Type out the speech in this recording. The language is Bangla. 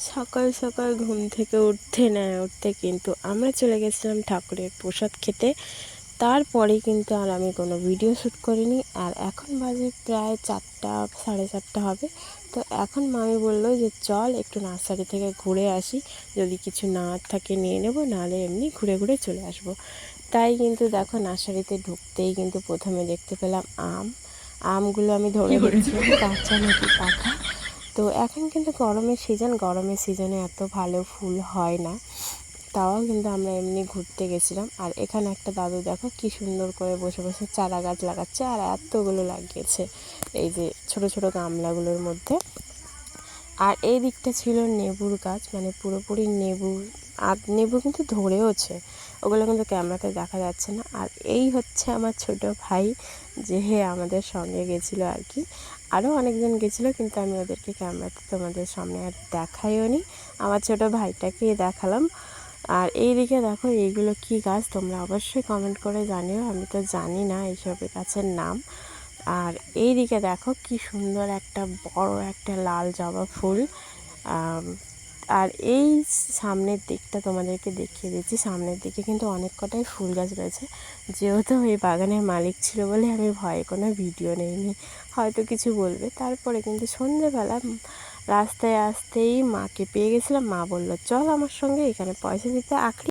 সকাল সকাল ঘুম থেকে উঠতে কিন্তু আমরা চলে গেছিলাম ঠাকুরের প্রসাদ খেতে। তারপরে কিন্তু আর আমি কোনো ভিডিও শ্যুট করিনি। আর এখন বাজে প্রায় 4টা, 4:30 হবে। তো এখন মামি বলল যে চল একটু নার্সারি থেকে ঘুরে আসি, যদি কিছু না থাকে নিয়ে নেব, নাহলে এমনি ঘুরে ঘুরে চলে আসব। তাই কিন্তু দেখো নার্সারিতে ঢুকতেই কিন্তু প্রথমে দেখতে পেলাম আমগুলো আমি ধরে দেখছিলাম কাঁচা নাকি পাকা। তো এখন কিন্তু গরমের সিজনে এত ভালো ফুল হয় না, তাও কিন্তু আমরা এমনি ঘুরতে গেছিলাম। আর এখানে একটা দাদু দেখো কি সুন্দর করে বসে বসে চারা গাছ লাগাচ্ছে, আর এতগুলো লাগিয়েছে এই যে ছোট ছোট গামলাগুলোর মধ্যে। আর এই দিকটা ছিল নেবুর গাছ, মানে পুরোপুরি নেবু, আর নেবু কিন্তু ধরেওছে, ওগুলো কিন্তু ক্যামেরাতে দেখা যাচ্ছে না। আর এই হচ্ছে আমার ছোট ভাই, যে আমাদের সঙ্গে গেছিলো আর কি। আরও অনেকজন গেছিলো, কিন্তু আমি ওদেরকে ক্যামেরাতে তোমাদের সামনে আর দেখাইও নি, আমার ছোট ভাইটাকে দেখালাম। আর এই দিকে দেখো এইগুলো কি গাছ, তোমরা অবশ্যই কমেন্ট করে জানিও, আমি তো জানি না এইসব গাছের নাম। আর এই দিকে দেখো কি সুন্দর একটা বড় একটা লাল জবা ফুল। আর এই সামনের দিকটা তোমাদেরকে দেখিয়ে দিচ্ছি, সামনের দিকে কিন্তু অনেক কটাই ফুল গাছ রয়েছে। যেহেতু এই বাগানের মালিক ছিল বলে আমি ভয়ে কোনো ভিডিও নেইনি, হয়তো কিছু বলবে। তারপরে কিন্তু সন্ধেবেলা রাস্তায় আসতেই মাকে পেয়ে গেছিলাম। মা বলল চল আমার সঙ্গে, এখানে পয়সা দিতে আখড়ি